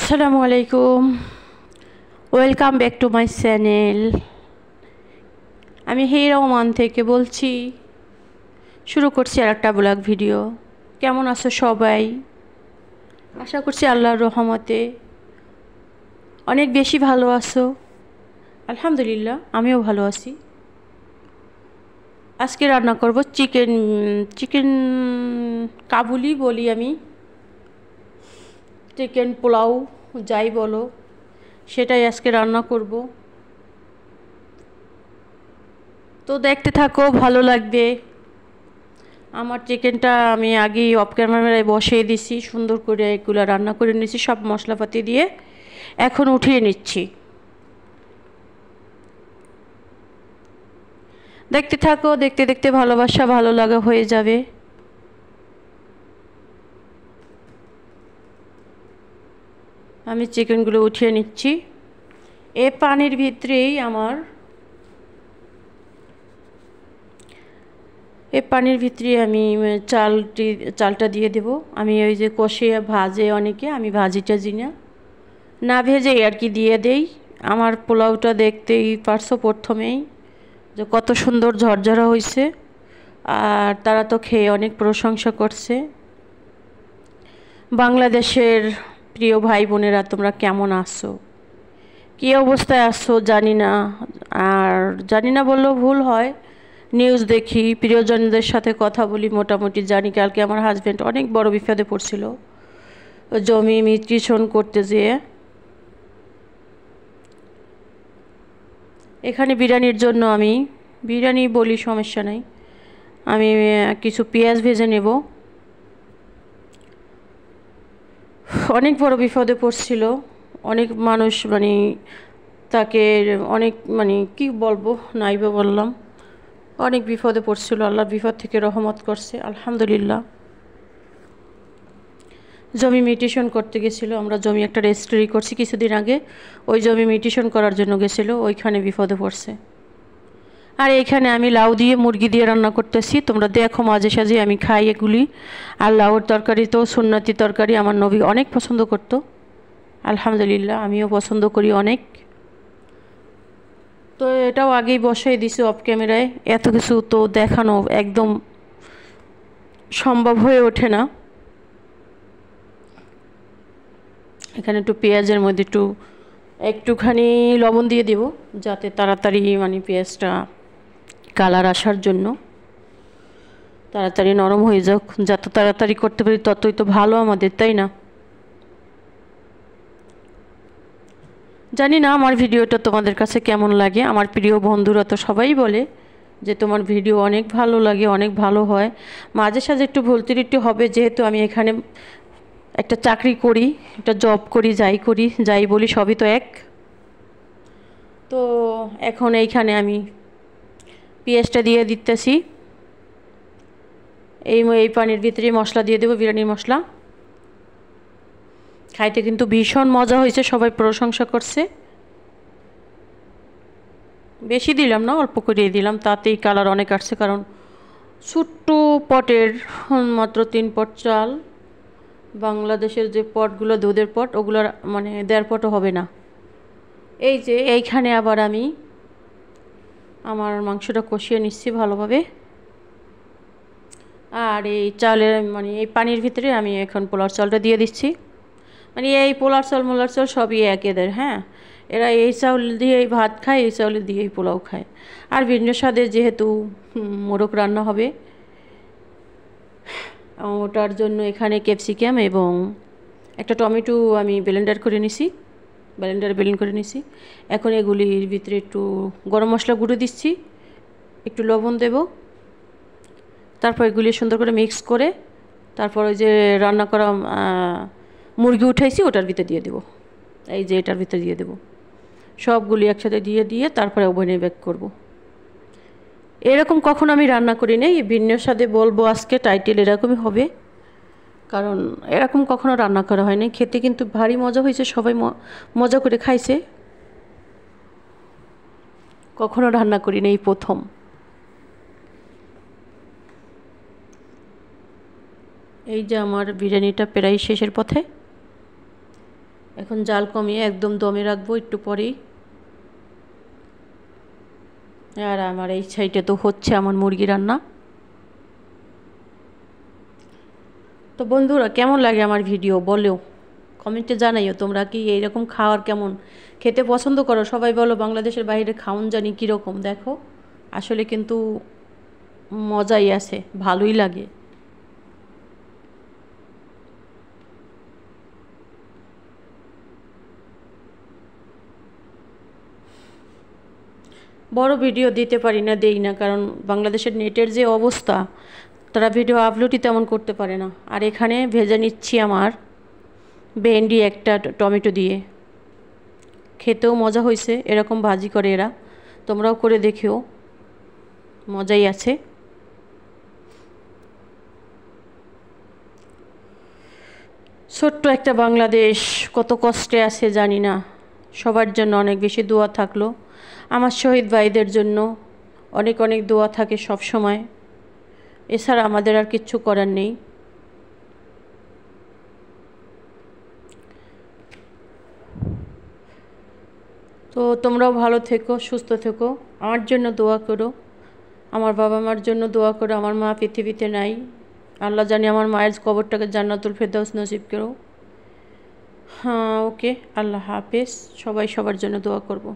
আসসালামু আলাইকুম, welcome back to my channel. আমি হিরা ওমান থেকে বলছি। শুরু করছি আর একটা ব্লগ ভিডিও। কেমন আছো সবাই? আশা করছি আল্লাহর রহমতে অনেক বেশি ভালো আছো। আলহামদুলিল্লাহ, আমিও ভালো আছি। আজকে রান্না করব চিকেন কাবুলি বলি আমি, চিকেন পোলাও যাই বলো, সেটাই আজকে রান্না করব। তো দেখতে থাকো, ভালো লাগবে। আমার চিকেনটা আমি আগেই অফ ক্যামেরায় বসিয়ে দিছি, সুন্দর করে এগুলো রান্না করে নিয়েছি সব মশলাপাতি দিয়ে। এখন উঠিয়ে নিচ্ছি, দেখতে থাকো। দেখতে দেখতে ভালোবাসা ভালো লাগা হয়ে যাবে। আমি চিকেনগুলো উঠিয়ে নিচ্ছি। এ পানির ভিতরেই আমি চালটা দিয়ে দেব। আমি ওই যে কষিয়ে ভাজে অনেকে, আমি ভাজি টাজি না ভেজে আর কি দিয়ে দেই। আমার পোলাওটা দেখতেই পারছো প্রথমেই যে কত সুন্দর ঝরঝরা হয়েছে, আর তারা তো খেয়ে অনেক প্রশংসা করছে। বাংলাদেশের প্রিয় ভাই বোনেরা, তোমরা কেমন আছো, কী অবস্থায় আছো জানি না। আর জানি না বললেও ভুল হয়, নিউজ দেখি, প্রিয়জনদের সাথে কথা বলি, মোটামুটি জানি। কালকে আমার হাজব্যান্ড অনেক বড় বিপদে পড়ছিল জমি মিউটেশন করতে যেয়ে। এখানে বিরিয়ানির জন্য আমি বিরিয়ানি বলি, সমস্যা নাই, আমি কিছু পেঁয়াজ ভেজে নেব। অনেক বড় বিপদে পড়ছিল, অনেক মানুষ তাকে অনেক কি বলবো, নাইবা বললাম, অনেক বিপদে পড়ছিল। আল্লাহ বিপদ থেকে রহমত করছে, আলহামদুলিল্লাহ। জমি মিউটেশন করতে গেছিলো, আমরা জমি একটা রেজিস্ট্রি করছি কিছুদিন আগে, ওই জমি মিউটেশন করার জন্য গেছিলো, ওইখানে বিপদে পড়ছে। আর এইখানে আমি লাউ দিয়ে মুরগি দিয়ে রান্না করতেছি, তোমরা দেখো মাঝে সাঝে আমি খাই এগুলি। আর লাউর তরকারি তো সুন্নতি তরকারি, আমার নবী অনেক পছন্দ করতো, আলহামদুলিল্লাহ আমিও পছন্দ করি অনেক। তো এটাও আগেই বসাই দিছি অফ ক্যামেরায়, এত কিছু তো দেখানো একদম সম্ভব হয়ে ওঠে না। এখানে একটু পেঁয়াজের মধ্যে একটুখানি লবণ দিয়ে দেব, যাতে তাড়াতাড়ি পেঁয়াজটা কালার আসার জন্য, তাড়াতাড়ি নরম হয়ে যাক। যত তাড়াতাড়ি করতে পারি ততই তো ভালো আমাদের, তাই না? জানি না আমার ভিডিওটা তোমাদের কাছে কেমন লাগে। আমার প্রিয় বন্ধুরা তো সবাই বলে যে তোমার ভিডিও অনেক ভালো লাগে, অনেক ভালো হয়। মাঝে সাঝে একটু ভুল ত্রুটি হবে, যেহেতু আমি এখানে একটা চাকরি করি, একটা জব করি, যাই বলি সবই তো এক। তো এখন এইখানে আমি পেঁয়াজটা দিয়ে দিতেছি। এই পানির ভিতরে মশলা দিয়ে দেবো, বিরিয়ানির মশলা। খাইতে কিন্তু ভীষণ মজা হয়েছে, সবাই প্রশংসা করছে। বেশি দিলাম না, অল্প করে দিলাম, তাতেই কালার অনেক আসছে। কারণ ছোট্ট পটের মাত্র 3 পট চাল, বাংলাদেশের যে পটগুলো দুধের পট, ওগুলোর 1.5 পটও হবে না। এই যে এইখানে আবার আমি আমার মাংসটা কষিয়ে নিচ্ছি ভালোভাবে। আর এই চালের এই পানির ভিতরে আমি এখন পোলার চালটা দিয়ে দিচ্ছি। এই পোলার চাল মোলার চাল সবই এক এদের, হ্যাঁ। এরা এই চাউল দিয়েই ভাত খায়, এই চাউল দিয়েই পোলাও খায়। আর ভিন্ন স্বাদে যেহেতু মোরগ রান্না হবে, ওটার জন্য এখানে ক্যাপসিকাম এবং একটা টমেটো আমি ব্লেন্ডার করে করে নিছি। এখন এগুলির ভিতরে একটু গরম মশলা গুঁড়ো দিচ্ছি, একটু লবণ দেব, তারপর এগুলি সুন্দর করে মিক্স করে, তারপর ওই যে রান্না করা মুরগি উঠাইছি ওটার ভিতরে দিয়ে দেব। এই যে এটার ভিতরে দিয়ে দেব, সবগুলি একসাথে দিয়ে তারপরে ওভেনে বেক করব। এরকম কখনো আমি রান্না করি নাই, ভিন্ন স্বাদে বলবো আজকে, টাইটেল এরকমই হবে, কারণ এরকম কখনো রান্না করা হয়নি। খেতে কিন্তু ভারী মজা হয়েছে, সবাই মজা করে খাইছে। কখনো রান্না করি নাই, এই প্রথম। এই যে আমার বিরিয়ানিটা প্রায় শেষের পথে। এখন জাল কমিয়ে একদম দমে রাখবো একটু পরেই। আর আমার এই সাইডে তো হচ্ছে আমার মুরগি রান্না। তো বন্ধুরা, কেমন লাগে আমার ভিডিও বলো, কমেন্টে জানাইও। তোমরা কি এইরকম খাওয়ার কেমন খেতে পছন্দ করো? সবাই বলো বাংলাদেশের বাইরে খাওন জানি কীরকম। দেখো আসলে কিন্তু মজাই আছে, ভালোই লাগে। বড় ভিডিও দিতে পারি না, দেই না, কারণ বাংলাদেশের নেটের যে অবস্থা, তারা ভিডিও আপলোডই তেমন করতে পারে না। আর এখানে ভেজে নিচ্ছি আমার ভেন্ডি একটা টমেটো দিয়ে। খেতেও মজা হয়েছে, এরকম ভাজি করে এরা, তোমরাও করে দেখিও, মজাই আছে। ছোট্ট একটা বাংলাদেশ কত কষ্টে আছে জানি না। সবার জন্য অনেক বেশি দোয়া থাকলো। আমার শহীদ ভাইদের জন্য অনেক অনেক দোয়া থাকে সব সময়। এছাড়া আমাদের আর কিচ্ছু করার নেই। তো তোমরাও ভালো থেকো, সুস্থ থেকো, আমার জন্য দোয়া করো, আমার বাবা মার জন্য দোয়া করো। আমার মা পৃথিবীতে নাই, আল্লাহ জানি আমার মায়ের কবরটাকে জান্নাতুল ফেরদাউস নসিব করো। হ্যাঁ, ওকে, আল্লাহ হাফেজ। সবাই সবার জন্য দোয়া করব।